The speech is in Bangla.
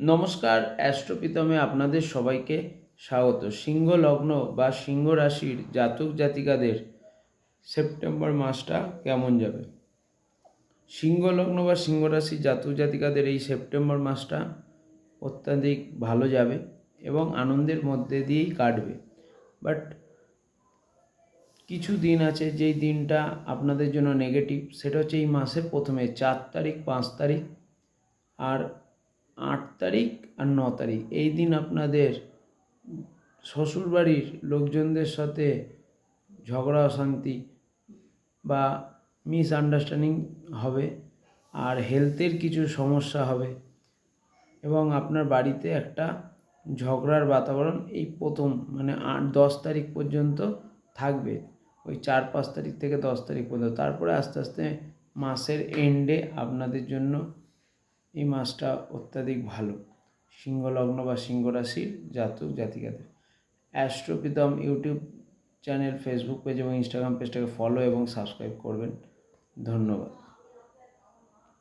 নমস্কার, অ্যাস্ট্রোপিতমে আপনাদের সবাইকে স্বাগত। সিংহ লগ্ন বা সিংহ রাশির জাতক জাতিকাদের সেপ্টেম্বর মাসটা কেমন যাবে? সিংহ লগ্ন বা সিংহ রাশির জাতক জাতিকাদের এই সেপ্টেম্বর মাসটা অত্যাধিক ভালো যাবে এবং আনন্দের মধ্যে দিয়েই কাটবে। বাট কিছু দিন আছে যেই দিনটা আপনাদের জন্য নেগেটিভ, সেটা হচ্ছে এই মাসের প্রথমে 4 তারিখ, 5 তারিখ আর 8 তারিখ আর 9 তারিখ। এই দিন আপনাদের শ্বশুরবাড়ির লোকজনদের সাথে ঝগড়া অশান্তি বা মিসআন্ডারস্ট্যান্ডিং হবে, আর হেলথের কিছু সমস্যা হবে এবং আপনার বাড়িতে একটা ঝগড়ার বাতাবরণ এই প্রথম 8-10 তারিখ পর্যন্ত থাকবে। ওই 4-5 তারিখ থেকে 10 তারিখ পর্যন্ত। তারপরে আস্তে আস্তে মাসের এন্ডে আপনাদের জন্য এই মাসটা অত্যাধিক ভালো সিংহ লগ্ন বা সিংহ রাশির জাতক জাতিকাদের। অ্যাস্ট্রোপিতম ইউটিউব চ্যানেল, ফেসবুক পেজ এবং ইনস্টাগ্রাম পেজটাকে ফলো এবং সাবস্ক্রাইব করবেন। ধন্যবাদ।